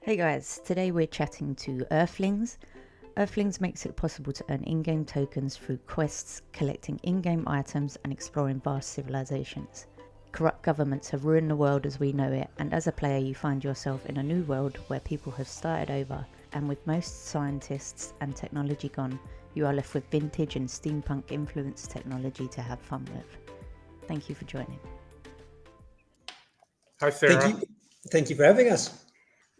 Hey guys, today we're chatting to Earthlings. Earthlings makes it possible to earn in-game tokens through quests, collecting in-game items and exploring vast civilizations. Corrupt governments have ruined the world as we know it, and as a player you find yourself in a new world where people have started over, and with most scientists and technology gone, you are left with vintage and steampunk influenced technology to have fun with. Thank you for joining. Hi, Sarah. Thank you for having us.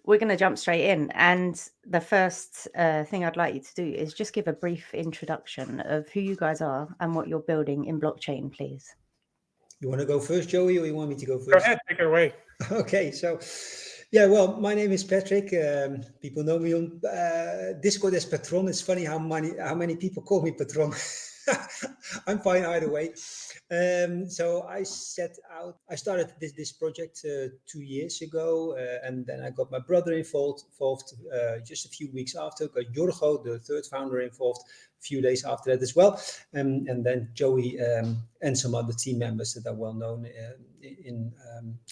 We're going to jump straight in, and the first thing I'd like you to do is just give a brief introduction of who you guys are and what you're building in blockchain, please. You want to go first, Joey, or you want me to go first? Go ahead, take it away. Okay, so well, my name is Patrick. People know me on Discord as Patron. It's funny how many people call me Patron. I'm fine either way. So I started this project 2 years ago, and then I got my brother involved just a few weeks after. Got Jorgo, the third founder, involved a few days after that as well, and then Joey and some other team members that are well known in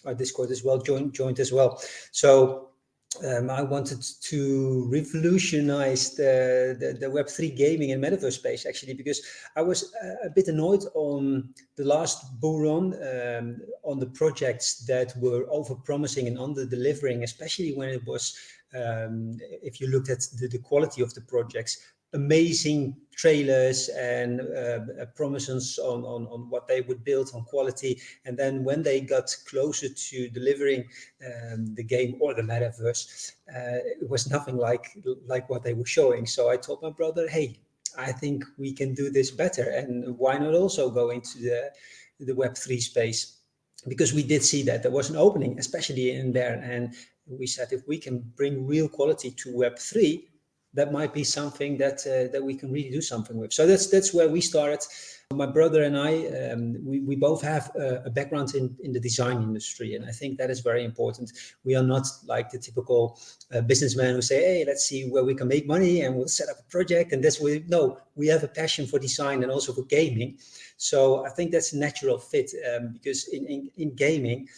our Discord as well joined as well. So I wanted to revolutionize the Web3 gaming and metaverse space, actually, because I was a bit annoyed on the last bull run on the projects that were over-promising and under-delivering, especially when it was, if you looked at the quality of the projects, amazing trailers and promises on what they would build on quality, and then when they got closer to delivering the game or the metaverse, it was nothing like what they were showing. So I told my brother, hey, I think we can do this better, and why not also go into the Web3 space, because we did see that there was an opening, especially in there, and we said if we can bring real quality to Web3, that might be something that we can really do something with. So that's where we started. My brother and I, we both have a background in the design industry, and I think that is very important. We are not like the typical businessman who say, hey, let's see where we can make money and we'll set up a project. And no, we have a passion for design and also for gaming. So I think that's a natural fit, because in gaming,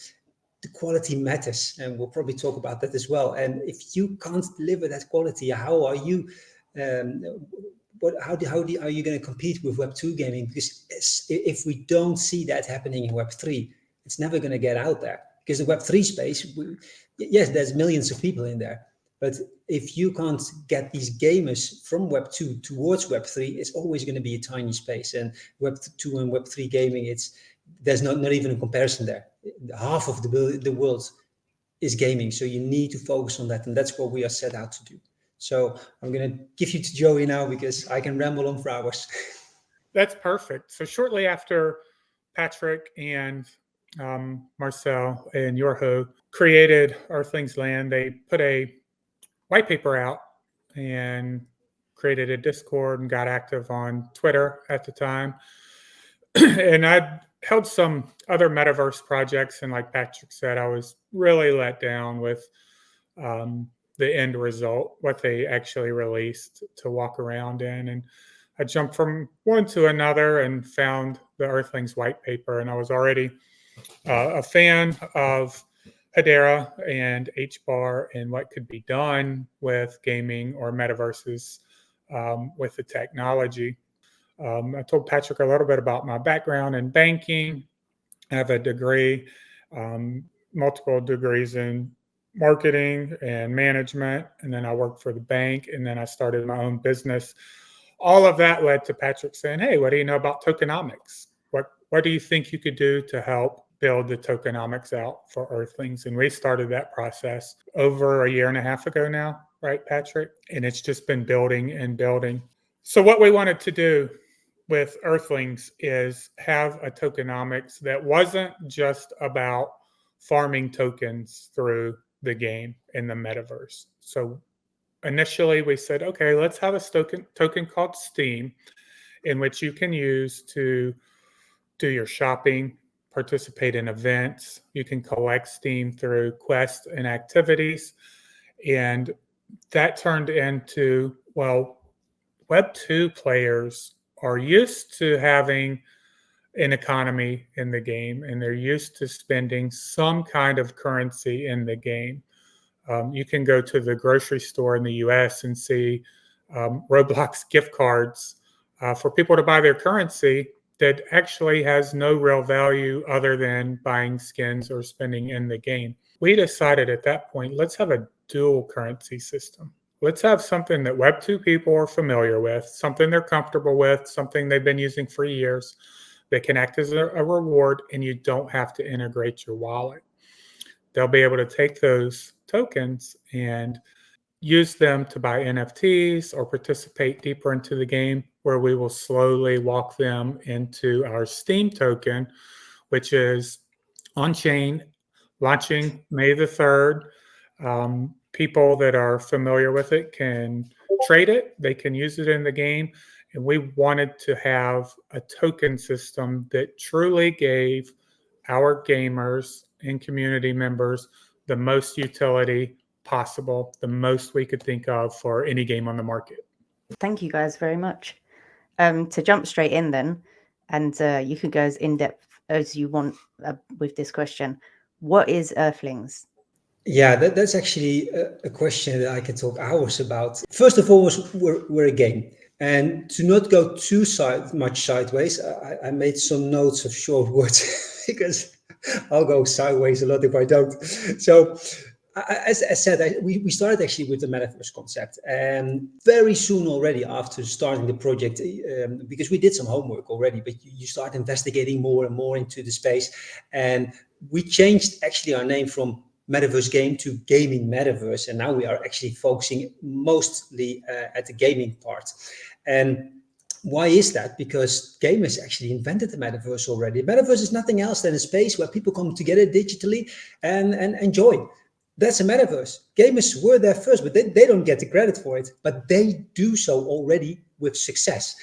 the quality matters, and we'll probably talk about that as well. And if you can't deliver that quality, how are you? How are you going to compete with Web2 gaming? Because if we don't see that happening in Web3, it's never going to get out there. Because the Web3 space, yes, there's millions of people in there, but if you can't get these gamers from Web2 towards Web3, it's always going to be a tiny space. And Web2 and Web3 gaming, there's not even a comparison there. Half of the world is gaming, so you need to focus on that, and that's what we are set out to do. So I'm going to give you to Joey now, because I can ramble on for hours. That's perfect. So shortly after Patrick and Marcel and Jorgo created Earthlings Land, they put a white paper out and created a Discord and got active on Twitter at the time. And I'd held some other metaverse projects, and like Patrick said, I was really let down with the end result, what they actually released to walk around in. And I jumped from one to another and found the Earthlings white paper, and I was already a fan of Hedera and HBAR and what could be done with gaming or metaverses with the technology. I told Patrick a little bit about my background in banking. I have a degree, multiple degrees in marketing and management, and then I worked for the bank, and then I started my own business. All of that led to Patrick saying, hey, what do you know about tokenomics? What do you think you could do to help build the tokenomics out for Earthlings? And we started that process over a year and a half ago now, right, Patrick? And it's just been building and building. So what we wanted to do with Earthlings is have a tokenomics that wasn't just about farming tokens through the game in the metaverse. So initially we said, okay, let's have a token called Steam, in which you can use to do your shopping, participate in events. You can collect Steam through quests and activities. And that turned into, well, Web2 players are used to having an economy in the game, and they're used to spending some kind of currency in the game. You can go to the grocery store in the US and see Roblox gift cards for people to buy their currency that actually has no real value other than buying skins or spending in the game. We decided at that point, let's have a dual currency system. Let's have something that Web 2 people are familiar with, something they're comfortable with, something they've been using for years that can act as a reward, and you don't have to integrate your wallet. They'll be able to take those tokens and use them to buy NFTs or participate deeper into the game, where we will slowly walk them into our Steam token, which is on-chain, launching May the 3rd. People that are familiar with it can trade it. They can use it in the game. And we wanted to have a token system that truly gave our gamers and community members the most utility possible, the most we could think of for any game on the market. Thank you guys very much. To jump straight in then, and you can go as in-depth as you want with this question. What is Earthlings? Yeah, that's actually a question that I can talk hours about. First of all, we're a game. And to not go too much sideways, I made some notes of short words because I'll go sideways a lot if I don't. So as I said, we started actually with the metaverse concept, and very soon already after starting the project, because we did some homework already, but you start investigating more and more into the space, and we changed actually our name from Metaverse Game to Gaming Metaverse, and now we are actually focusing mostly at the gaming part. And why is that? Because gamers actually invented the metaverse already. Metaverse is nothing else than a space where people come together digitally and enjoy. That's a metaverse. Gamers were there first, but they don't get the credit for it, but they do so already with success.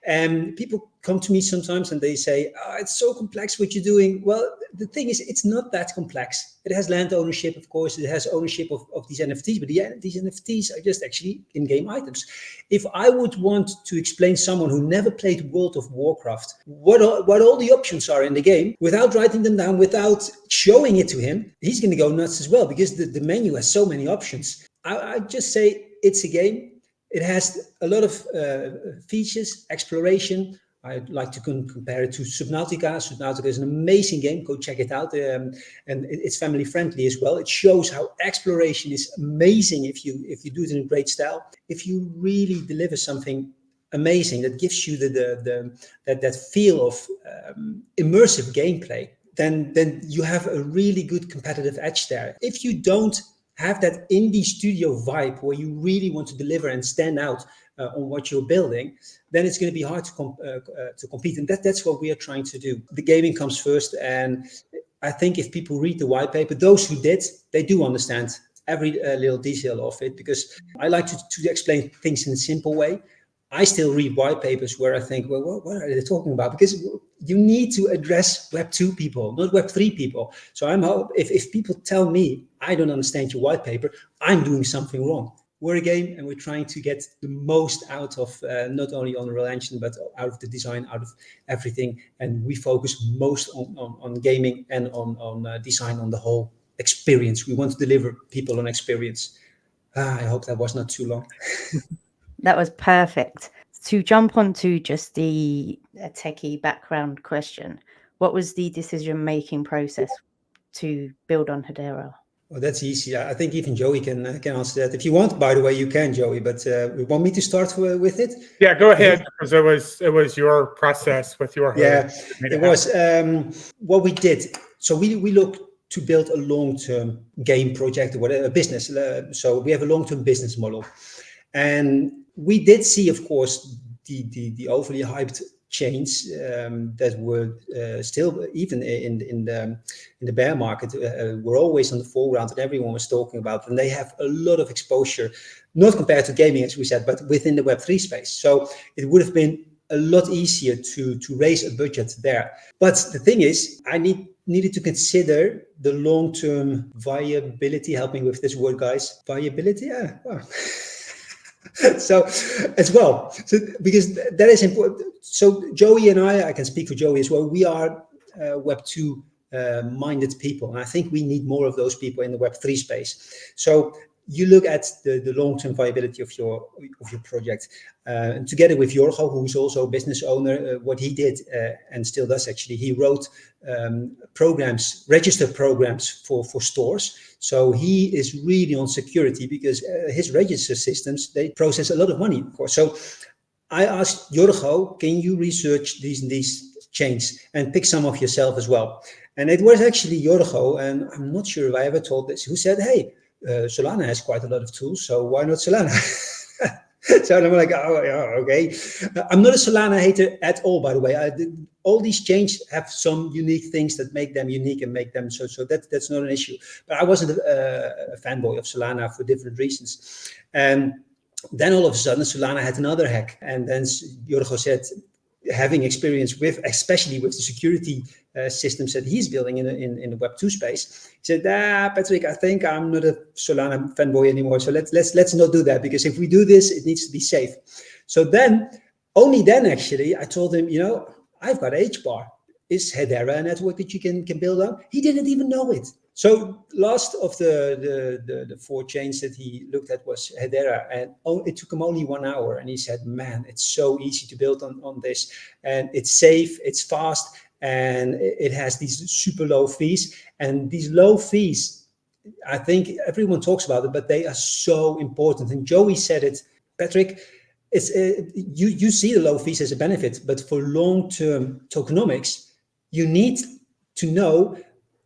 And people come to me sometimes and they say, oh, it's so complex what you're doing. Well, the thing is, it's not that complex. It has land ownership, of course. It has ownership of these NFTs, but these NFTs are just actually in-game items. If I would want to explain someone who never played World of Warcraft what all the options are in the game, without writing them down, without showing it to him, he's going to go nuts as well, because the menu has so many options. I just say it's a game. It has a lot of features, exploration. I'd like to compare it to Subnautica. Subnautica is an amazing game. Go check it out. And it's family friendly as well. It shows how exploration is amazing if you do it in a great style. If you really deliver something amazing that gives you that feel of immersive gameplay, then you have a really good competitive edge there. If you don't have that indie studio vibe where you really want to deliver and stand out on what you're building, then it's going to be hard to compete. And that's what we are trying to do. The gaming comes first. And I think if people read the white paper, those who did, they do understand every little detail of it, because I like to explain things in a simple way. I still read white papers where I think, well, what are they talking about? Because you need to address Web 2 people, not Web 3 people. So if people tell me I don't understand your white paper, I'm doing something wrong. We're a game, and we're trying to get the most out of not only on Unreal Engine, but out of the design, out of everything. And we focus most on gaming and on design, on the whole experience. We want to deliver people an experience. I hope that was not too long. That was perfect. To jump onto just the techie background question, what was the decision-making process to build on Hedera? Well, that's easy. I think even Joey can answer that. If you want, by the way, you can, Joey. But you want me to start with it? Yeah, go ahead, because it was your process with your host. Yeah, it was what we did. So we looked to build a long-term game project or whatever, a business. So we have a long-term business model, and we did see, of course, the overly hyped chains that were still even in the bear market were always on the foreground, and everyone was talking about them. They have a lot of exposure, not compared to gaming, as we said, but within the Web3 space. So it would have been a lot easier to raise a budget there. But the thing is, I needed to consider the long-term viability. Help me with this word, guys. Viability? Yeah. Wow. So as well, because that is important. So Joey and I can speak for Joey as well. We are Web 2 minded people. And I think we need more of those people in the Web3 space. So you look at the long-term viability of your project. And together with Jorgo, who's also a business owner, what he did, and still does actually, he wrote registered programs for stores. So he is really on security, because his register systems, they process a lot of money, of course. So I asked Jorgo, can you research these chains and pick some of yourself as well? And it was actually Jorgo, and I'm not sure if I ever told this, who said, hey, Solana has quite a lot of tools, so why not Solana? So I'm like, oh, yeah, okay. I'm not a Solana hater at all, by the way. All these chains have some unique things that make them unique and make them so that's not an issue. But I wasn't a fanboy of Solana for different reasons. And then all of a sudden, Solana had another hack. And then Jorgo said, having experience with, especially with the security systems that he's building in the Web2 space, he said, Patrick, I think I'm not a Solana fanboy anymore. So let's not do that, because if we do this, it needs to be safe. So then, only then actually, I told him, I've got HBAR. Is Hedera Network that you can build on? He didn't even know it. So last of the 4 chains that he looked at was Hedera, and it took him only 1 hour. And he said, man, it's so easy to build on this, and it's safe, it's fast, and it has these super low fees. And these low fees, I think everyone talks about it, but they are so important. And Joey said it, Patrick, it's you see the low fees as a benefit, but for long-term tokenomics, you need to know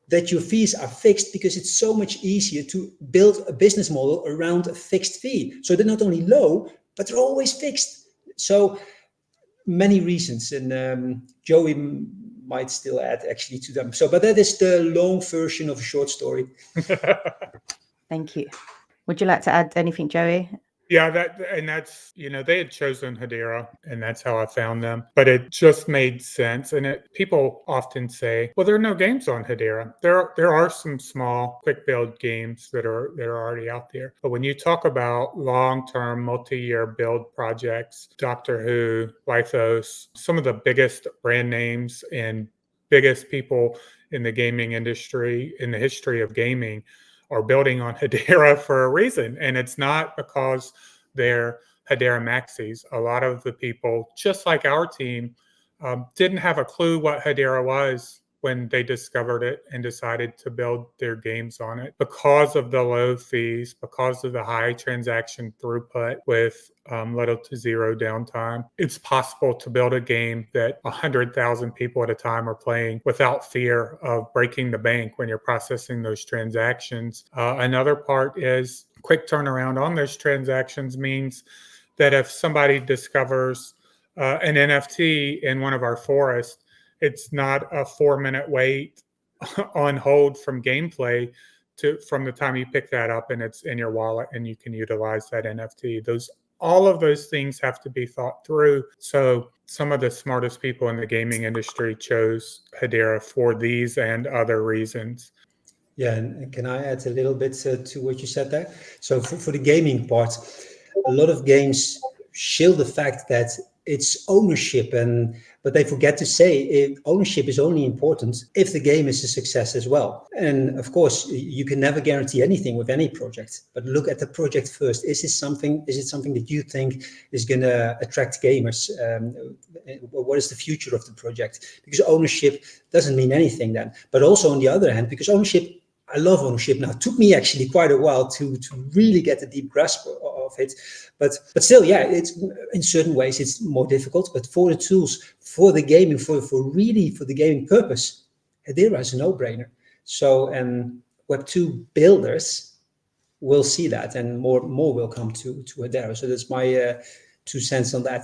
that your fees are fixed, because it's so much easier to build a business model around a fixed fee. So they're not only low, but they're always fixed. So many reasons, and Joey might still add actually to them. So, but that is the long version of a short story. Thank you. Would you like to add anything, Joey? Yeah, that's they had chosen Hedera, and that's how I found them. But it just made sense. And people often say, well, there are no games on Hedera. There are some small quick build games that are already out there. But when you talk about long-term multi-year build projects, Doctor Who, Lythos, some of the biggest brand names and biggest people in the gaming industry, in the history of gaming, are building on Hedera for a reason. And it's not because they're Hedera maxis. A lot of the people, just like our team, didn't have a clue what Hedera was when they discovered it and decided to build their games on it, because of the low fees, because of the high transaction throughput with little to zero downtime. It's possible to build a game that 100,000 people at a time are playing without fear of breaking the bank when you're processing those transactions. Another part is quick turnaround on those transactions means that if somebody discovers an NFT in one of our forests, it's not a 4-minute wait on hold from gameplay from the time you pick that up and it's in your wallet and you can utilize that NFT. All of those things have to be thought through. So some of the smartest people in the gaming industry chose Hedera for these and other reasons. Yeah, and can I add a little bit to what you said there? So for the gaming part, a lot of games shield the fact that it's ownership, but they forget to say ownership is only important if the game is a success as well. And of course, you can never guarantee anything with any project, but look at the project first. Is it something that you think is going to attract gamers? What is the future of the project? Because ownership doesn't mean anything then. But also on the other hand, because I love ownership now. It took me actually quite a while to really get a deep grasp of it. But still, yeah, it's in certain ways it's more difficult. But for the tools, for the gaming, for the gaming purpose, Hedera is a no-brainer. So, and Web2 builders will see that, and more will come to Hedera. So that's my 2 cents on that.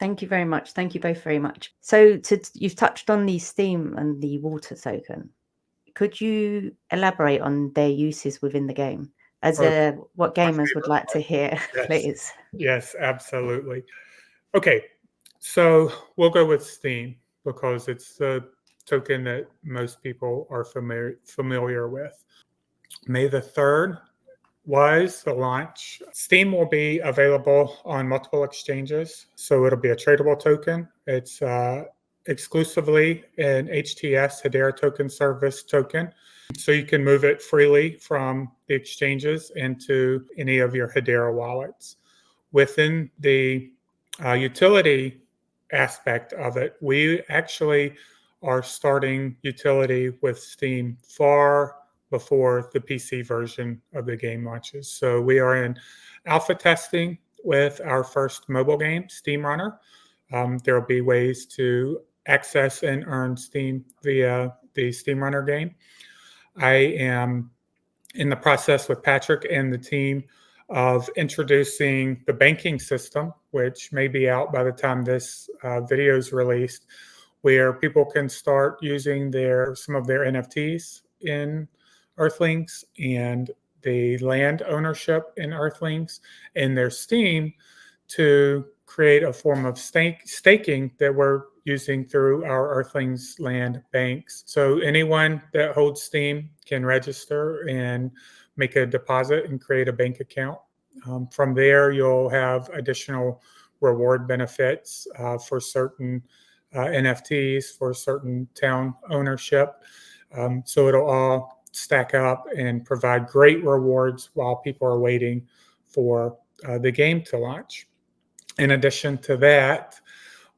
Thank you very much. Thank you both very much. So you've touched on the Steam and the water token. Could you elaborate on their uses within the game, what gamers would like to hear, yes. Please? Yes, absolutely. Okay, so we'll go with Steam because it's the token that most people are familiar with. May the 3rd was the launch. Steam will be available on multiple exchanges, so it'll be a tradable token. It's exclusively an HTS, Hedera Token Service token. So you can move it freely from the exchanges into any of your Hedera wallets. Within the utility aspect of it, we actually are starting utility with Steam far before the PC version of the game launches. So we are in alpha testing with our first mobile game, Steam Runner. There will be ways to access and earn Steam via the Steam Runner game. I am in the process with Patrick and the team of introducing the banking system, which may be out by the time this video is released, where people can start using some of their NFTs in Earthlings and the land ownership in Earthlings and their Steam to create a form of staking that we're using through our Earthlings land banks. So anyone that holds Steam can register and make a deposit and create a bank account. From there, you'll have additional reward benefits for certain NFTs, for certain town ownership. So it'll all stack up and provide great rewards while people are waiting for the game to launch. In addition to that,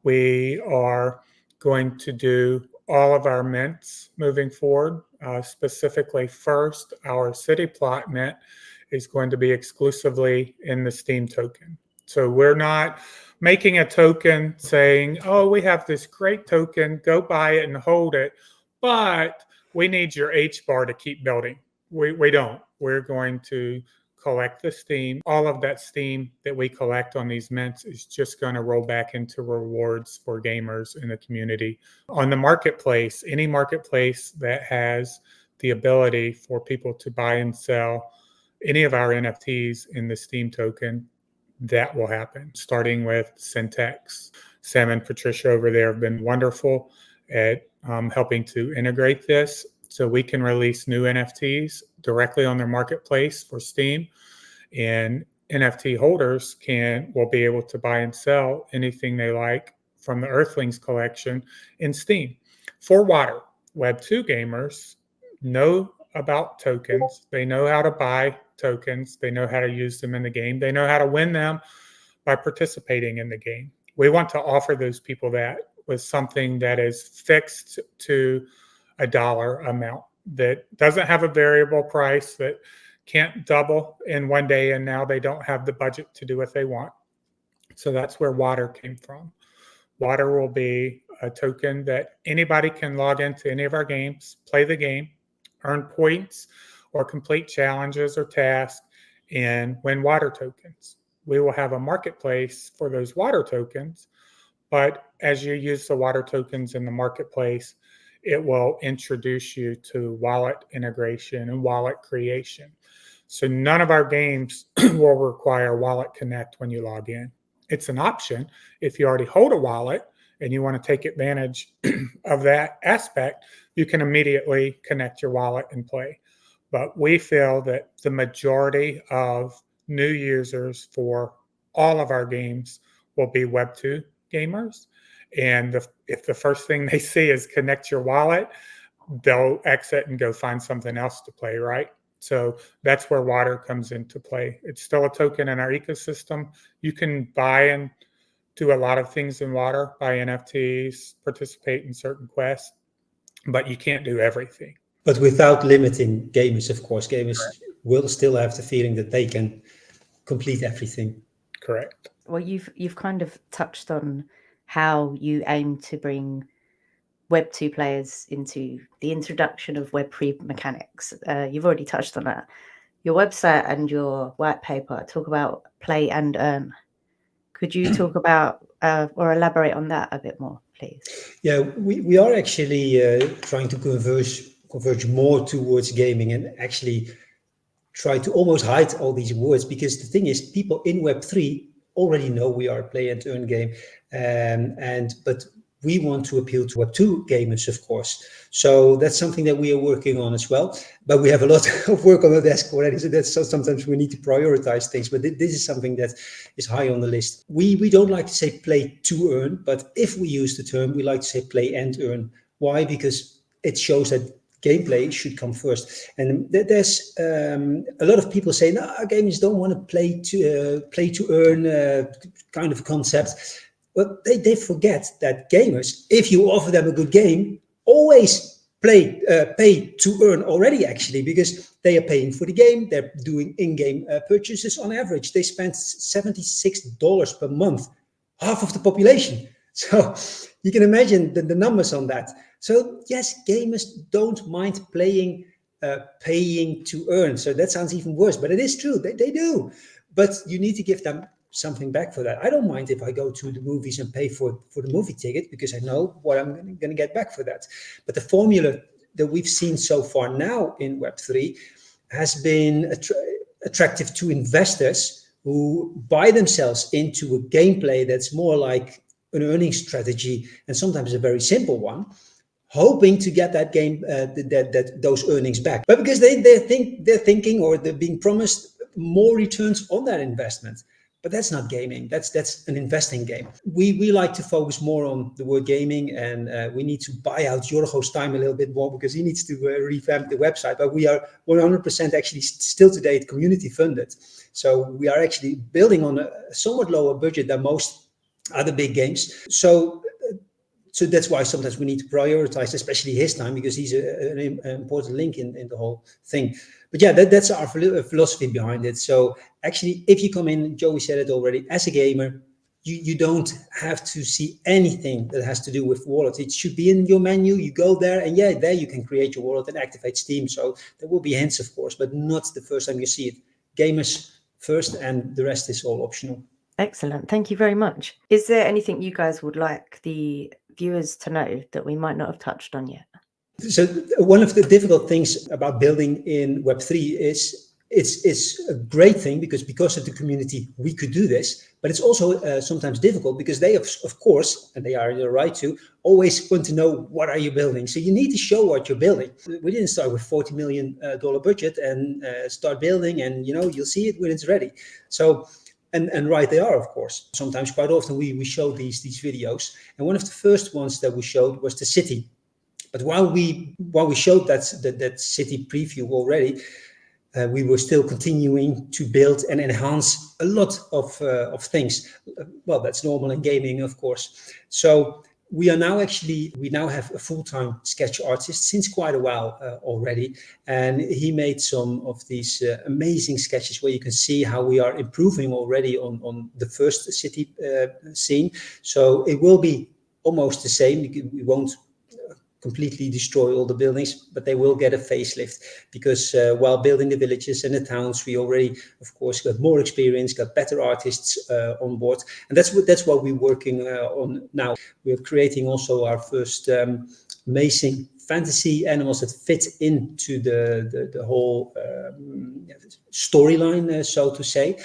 we are going to do all of our mints moving forward. Specifically, first, our city plot mint is going to be exclusively in the Steam token. So we're not making a token saying, oh, we have this great token, go buy it and hold it, but we need your HBAR to keep building. We don't. We're going to collect the Steam. All of that Steam that we collect on these mints is just going to roll back into rewards for gamers in the community. On the marketplace, any marketplace that has the ability for people to buy and sell any of our NFTs in the Steam token, that will happen, starting with Syntax. Sam and Patricia over there have been wonderful at helping to integrate this so we can release new NFTs directly on their marketplace for Steam, and NFT holders will be able to buy and sell anything they like from the Earthlings collection in Steam. For Water, Web2 gamers know about tokens. They know how to buy tokens. They know how to use them in the game. They know how to win them by participating in the game. We want to offer those people that with something that is fixed to a dollar amount, that doesn't have a variable price, that can't double in one day and now they don't have the budget to do what they want. So that's where Water came from. Water will be a token that anybody can log into any of our games, play the game, earn points or complete challenges or tasks, and win water tokens. We will have a marketplace for those water tokens, but as you use the water tokens in the marketplace, it will introduce you to wallet integration and wallet creation. So none of our games will require Wallet Connect when you log in. It's an option. If you already hold a wallet and you want to take advantage of that aspect, you can immediately connect your wallet and play. But we feel that the majority of new users for all of our games will be Web2 gamers. And if the first thing they see is connect your wallet, they'll exit and go find something else to play, right? So that's where Water comes into play. It's still a token in our ecosystem. You can buy and do a lot of things in Water, buy NFTs, participate in certain quests, but you can't do everything. But without limiting gamers, of course, gamers will still have the feeling that they can complete everything. Correct. Well, you've kind of touched on how you aim to bring Web2 players into the introduction of Web3 mechanics. You've already touched on that. Your website and your white paper talk about play and earn. Could you talk about or elaborate on that a bit more, please? Yeah, we are actually trying to converge more towards gaming and actually try to almost hide all these words, because the thing is, people in Web3 already know we are a play and earn game, but we want to appeal to Web2 gamers, of course. So that's something that we are working on as well. But we have a lot of work on the desk already. So sometimes we need to prioritize things. But this is something that is high on the list. We don't like to say play to earn, but if we use the term, we like to say play and earn. Why? Because it shows that gameplay should come first. And there's a lot of people say, no, gamers don't want to play to earn kind of concept. But they forget that gamers, if you offer them a good game, always pay to earn already, actually, because they are paying for the game. They're doing in-game purchases on average. They spend $76 per month, half of the population. So you can imagine the numbers on that. So yes, gamers don't mind paying to earn. So that sounds even worse, but it is true. They do. But you need to give them something back for that. I don't mind if I go to the movies and pay for the movie ticket, because I know what I'm going to get back for that. But the formula that we've seen so far now in Web3 has been attractive to investors who buy themselves into a gameplay that's more like an earning strategy, and sometimes a very simple one, hoping to get that game those earnings back. But because they're thinking, or they're being promised more returns on that investment. But that's not gaming. That's an investing game. We like to focus more on the word gaming, and we need to buy out Jorgo's time a little bit more, because he needs to revamp the website. But we are 100% actually still to date community funded. So we are actually building on a somewhat lower budget than most other big games. So that's why sometimes we need to prioritize, especially his time, because he's an important link in the whole thing. But yeah, that's our philosophy behind it. So actually, if you come in, Joey said it already, as a gamer, you don't have to see anything that has to do with wallet. It should be in your menu. You go there, and yeah, there you can create your wallet and activate Steam. So there will be hints, of course, but not the first time you see it. Gamers first, and the rest is all optional. Excellent. Thank you very much. Is there anything you guys would like the viewers to know that we might not have touched on yet? So one of the difficult things about building in Web3 is it's a great thing because of the community we could do this, but it's also sometimes difficult because they of course, and they are in the right to, always want to know what are you building. So you need to show what you're building. We didn't start with $40 million budget and start building, and you'll see it when it's ready. So and right they are, of course. Sometimes, quite often, we show these videos, and one of the first ones that we showed was the city. But while we showed that city preview already, we were still continuing to build and enhance a lot of things. Well, that's normal in gaming, of course. So we now have a full-time sketch artist since quite a while already, and he made some of these amazing sketches where you can see how we are improving already on the first city scene. So it will be almost the same. We won't completely destroy all the buildings, but they will get a facelift, because while building the villages and the towns, we already, of course, got more experience, got better artists on board, and that's what we're working on now. We're creating also our first amazing fantasy animals that fit into the whole storyline, so to say.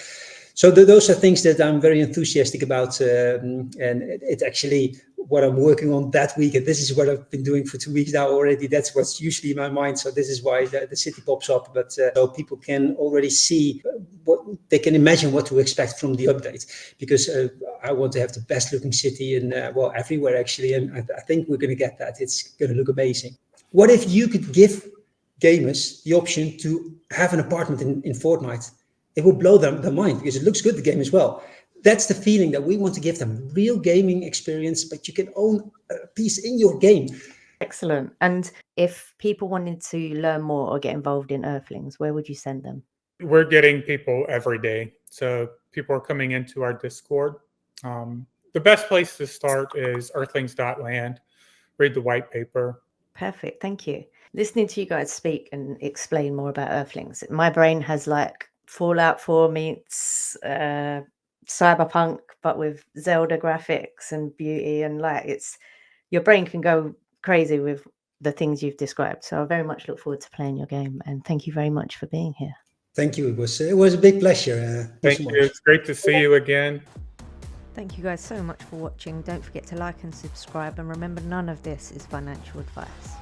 So those are things that I'm very enthusiastic about, and it's actually what I'm working on that week, and this is what I've been doing for 2 weeks now already. That's what's usually in my mind, so this is why the city pops up, but so people can already see what they can imagine what to expect from the update, because I want to have the best looking city in everywhere actually, and I think we're going to get that. It's going to look amazing. What if you could give gamers the option to have an apartment in Fortnite? It will blow their mind, because it looks good, the game as well. That's the feeling that we want to give them. Real gaming experience, but you can own a piece in your game. Excellent. And if people wanted to learn more or get involved in Earthlings, where would you send them? We're getting people every day. So people are coming into our Discord. The best place to start is earthlings.land. Read the white paper. Perfect. Thank you. Listening to you guys speak and explain more about Earthlings, my brain has like Fallout 4 meets Cyberpunk, but with Zelda graphics and beauty, and your brain can go crazy with the things you've described. So I very much look forward to playing your game, and thank you very much for being here. Thank you. It was a big pleasure. Thank you. It's great to see you again. Thank you guys so much for watching. Don't forget to like and subscribe, and remember, none of this is financial advice.